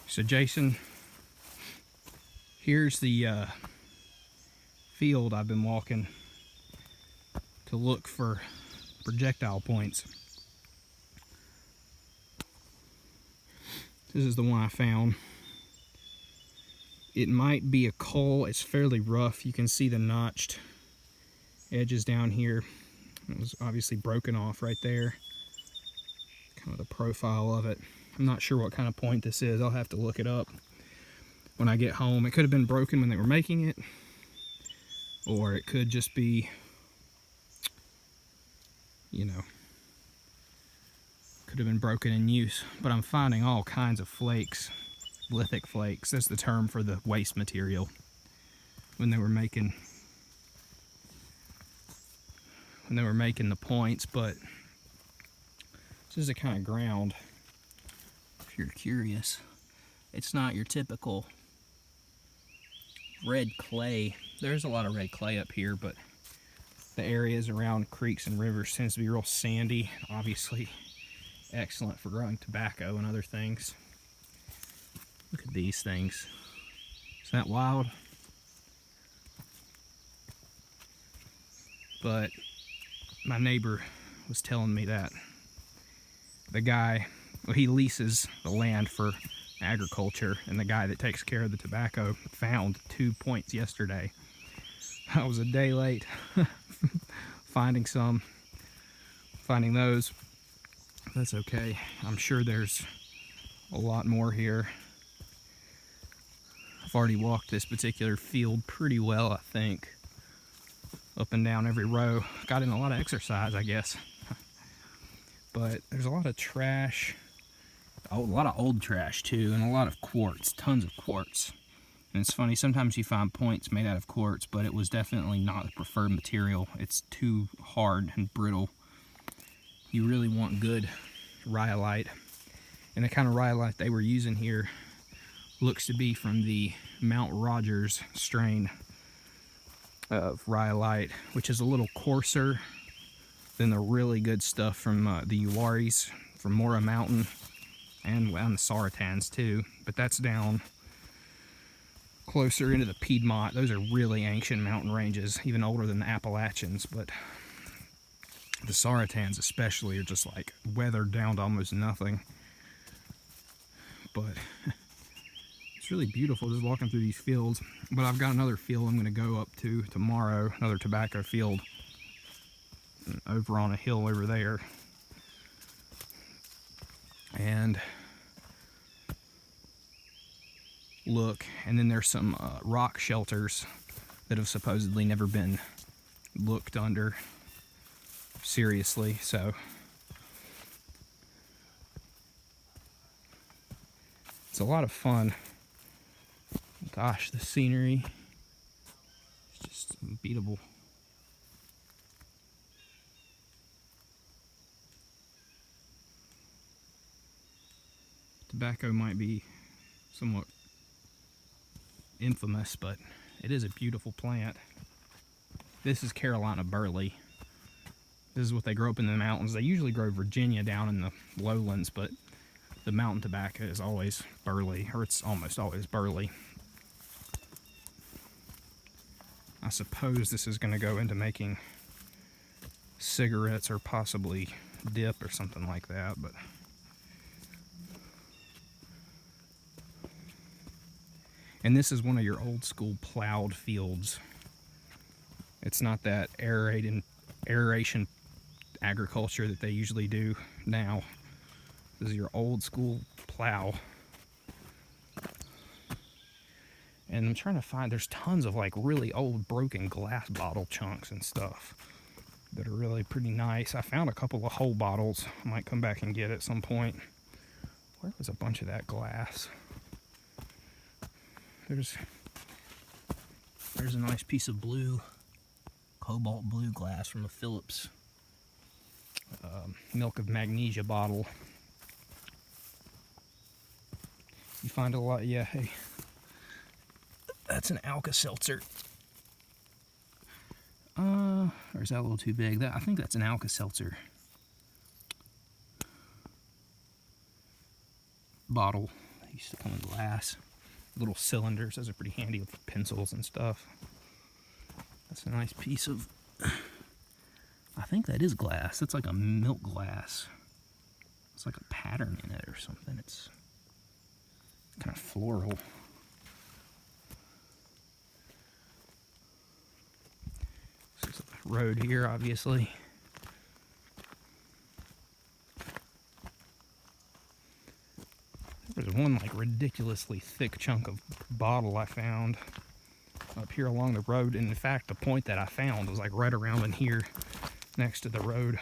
So Jason, here's the field I've been walking to look for projectile points. This is the one I found. It might be a coal. It's fairly rough. You can see the notched edges down here. It was obviously broken off right there. Kind of the profile of it. I'm not sure what kind of point this is. I'll have to look it up when I get home. It could have been broken when they were making it, or it could just be, you know, could have been broken in use. But I'm finding all kinds of flakes, lithic flakes. That's the term for the waste material when they were making the points. But this is the kind of ground, if you're curious, it's not your typical red clay. There's a lot of red clay up here, but the areas around creeks and rivers tends to be real sandy. Obviously excellent for growing tobacco and other things. Look at these things. Isn't that wild? But my neighbor was telling me that the guy, well, he leases the land for agriculture, and the guy that takes care of the tobacco found 2 points yesterday. I was a day late finding those. That's okay. I'm sure there's a lot more here. I've already walked this particular field pretty well, I think. Up and down every row. Got in a lot of exercise, I guess. But there's a lot of trash. Oh, a lot of old trash too, and a lot of quartz, tons of quartz. And it's funny, sometimes you find points made out of quartz, but it was definitely not the preferred material. It's too hard and brittle. You really want good rhyolite. And the kind of rhyolite they were using here looks to be from the Mount Rogers strain of rhyolite, which is a little coarser than the really good stuff from the Uwaris from Mora Mountain, and the Saratans too. But that's down closer into the Piedmont. Those are really ancient mountain ranges, even older than the Appalachians. But the Saratans especially are just like weathered down to almost nothing. But it's really beautiful just walking through these fields. But I've got another field I'm going to go up to tomorrow, another tobacco field over on a hill over there. And look, and then there's some rock shelters that have supposedly never been looked under seriously. So it's a lot of fun. Gosh, the scenery is just unbeatable. Tobacco might be somewhat infamous, but it is a beautiful plant. This is Carolina burley. This is what they grow up in the mountains. They usually grow Virginia down in the lowlands, but the mountain tobacco is always burley, or it's almost always burley. I suppose this is going to go into making cigarettes or possibly dip or something like that, but and this is one of your old school plowed fields. It's not that aeration agriculture that they usually do now. This is your old school plow. And I'm trying to find, there's tons of like really old broken glass bottle chunks and stuff that are really pretty nice. I found a couple of whole bottles. I might come back and get at some point. Where was a bunch of that glass? There's a nice piece of blue, cobalt blue glass from a Phillips milk of magnesia bottle. You find a lot, yeah, hey. That's an Alka-Seltzer. Or is that a little too big? I think that's an Alka-Seltzer bottle. Used to come in glass. Little cylinders. Those are pretty handy with pencils and stuff. That's a nice piece of... I think that is glass. That's like a milk glass. It's like a pattern in it or something. It's kind of floral. This is a road here, obviously. There's one like ridiculously thick chunk of bottle I found up here along the road, and in fact the point that I found was like right around in here next to the road.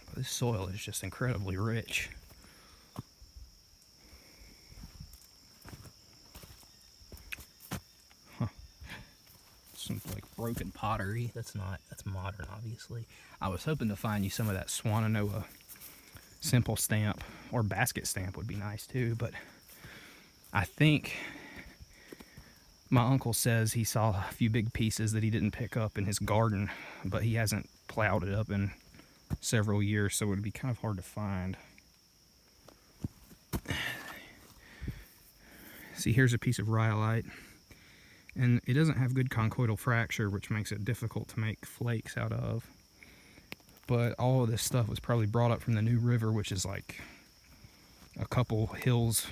But this soil is just incredibly rich. Some like broken pottery. That's modern, obviously. I was hoping to find you some of that Swananoa simple stamp, or basket stamp would be nice too, but I think my uncle says he saw a few big pieces that he didn't pick up in his garden, but he hasn't plowed it up in several years, so it would be kind of hard to find. See, here's a piece of rhyolite. And it doesn't have good conchoidal fracture, which makes it difficult to make flakes out of. But all of this stuff was probably brought up from the New River, which is like a couple hills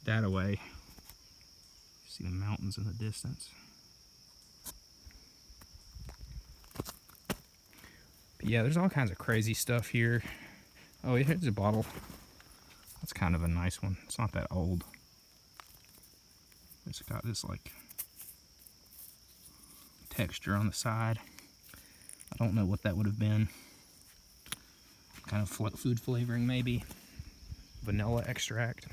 that away. See the mountains in the distance. But yeah, there's all kinds of crazy stuff here. Oh, here's a bottle. That's kind of a nice one. It's not that old. It's got this like texture on the side. I don't know what that would have been. Kind of food flavoring maybe. Vanilla extract.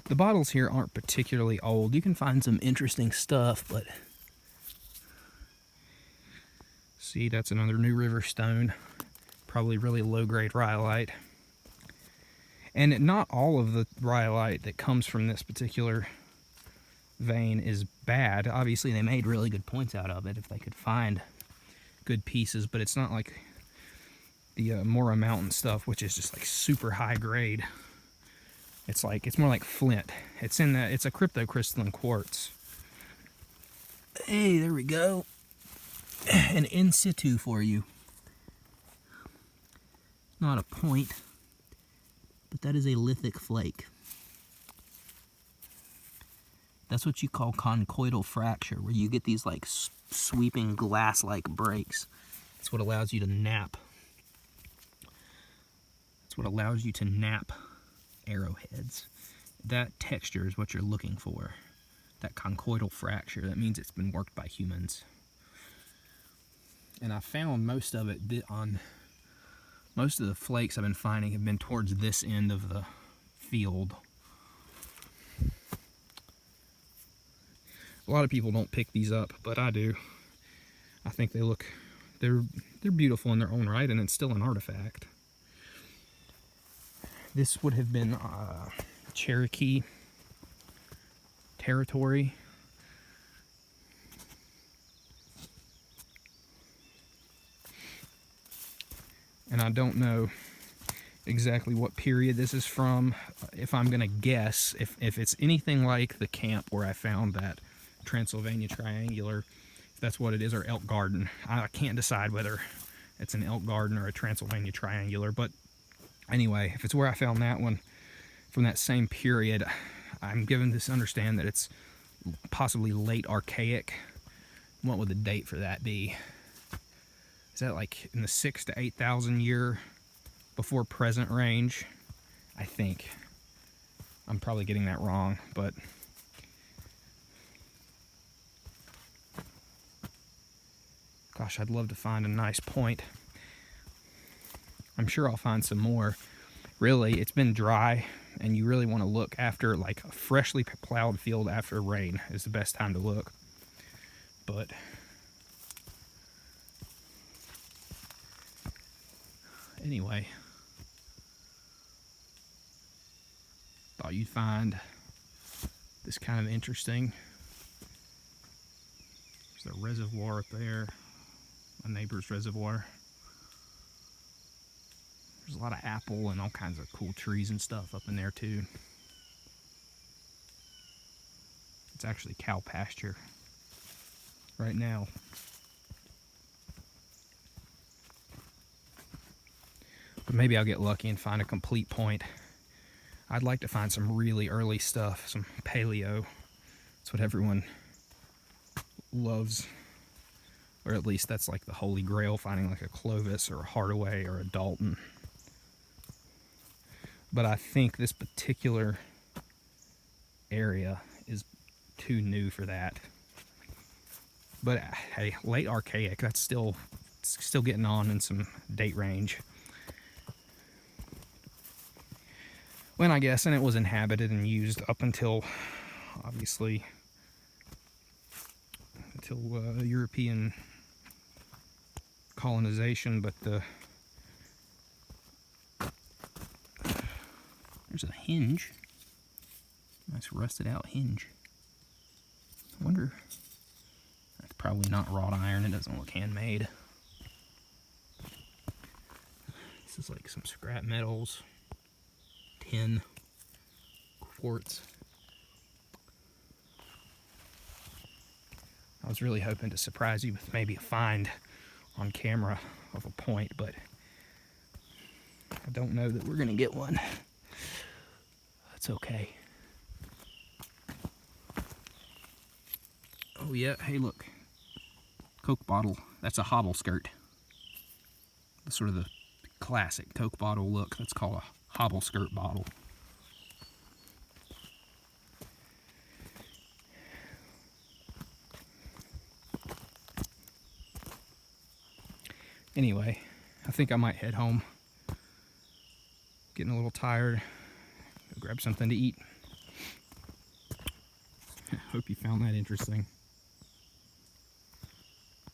The bottles here aren't particularly old. You can find some interesting stuff, but see, that's another New River stone. Probably really low-grade rhyolite. And not all of the rhyolite that comes from this particular vein is bad. Obviously, they made really good points out of it if they could find good pieces, but it's not like the Mora Mountain stuff, which is just like super high grade. It's more like flint. It's a cryptocrystalline quartz. Hey, there we go. An in situ for you. Not a point, but that is a lithic flake. That's what you call conchoidal fracture, where you get these like sweeping glass-like breaks. That's what allows you to nap. That's what allows you to nap arrowheads. That texture is what you're looking for. That conchoidal fracture. That means it's been worked by humans. And I found most of it on... Most of the flakes I've been finding have been towards this end of the field. A lot of people don't pick these up, but I do. I think they're beautiful in their own right, and it's still an artifact. This would have been Cherokee territory. And I don't know exactly what period this is from. If I'm gonna guess, if it's anything like the camp where I found that Transylvania triangular, if that's what it is, or elk garden. I can't decide whether it's an elk garden or a Transylvania triangular, but anyway, if it's where I found that one from that same period, I'm given to understand that it's possibly late Archaic. What would the date for that be? Is that like in the 6,000 to 8,000 year before present range? I think. I'm probably getting that wrong, but gosh, I'd love to find a nice point. I'm sure I'll find some more. Really, it's been dry, and you really want to look after like a freshly plowed field after rain is the best time to look. But anyway, thought you'd find this kind of interesting. There's a reservoir up there, a neighbor's reservoir. There's a lot of apple and all kinds of cool trees and stuff up in there too. It's actually cow pasture right now. But maybe I'll get lucky and find a complete point. I'd like to find some really early stuff, some paleo. That's what everyone loves. Or at least that's like the holy grail, finding like a Clovis or a Hardaway or a Dalton. But I think this particular area is too new for that. But hey, late archaic, that's still getting on in some date range. When I guess, and it was inhabited and used up until, obviously, until European colonization, but there's a hinge. Nice rusted out hinge. I wonder, that's probably not wrought iron, it doesn't look handmade. This is like some scrap metals, tin, quartz. I was really hoping to surprise you with maybe a find on camera of a point, but I don't know that we're gonna get one. That's okay. Oh yeah, hey look, Coke bottle. That's a hobble skirt. The sort of the classic Coke bottle look. That's called a hobble skirt bottle. Anyway, I think I might head home. Getting a little tired. Go grab something to eat. Hope you found that interesting.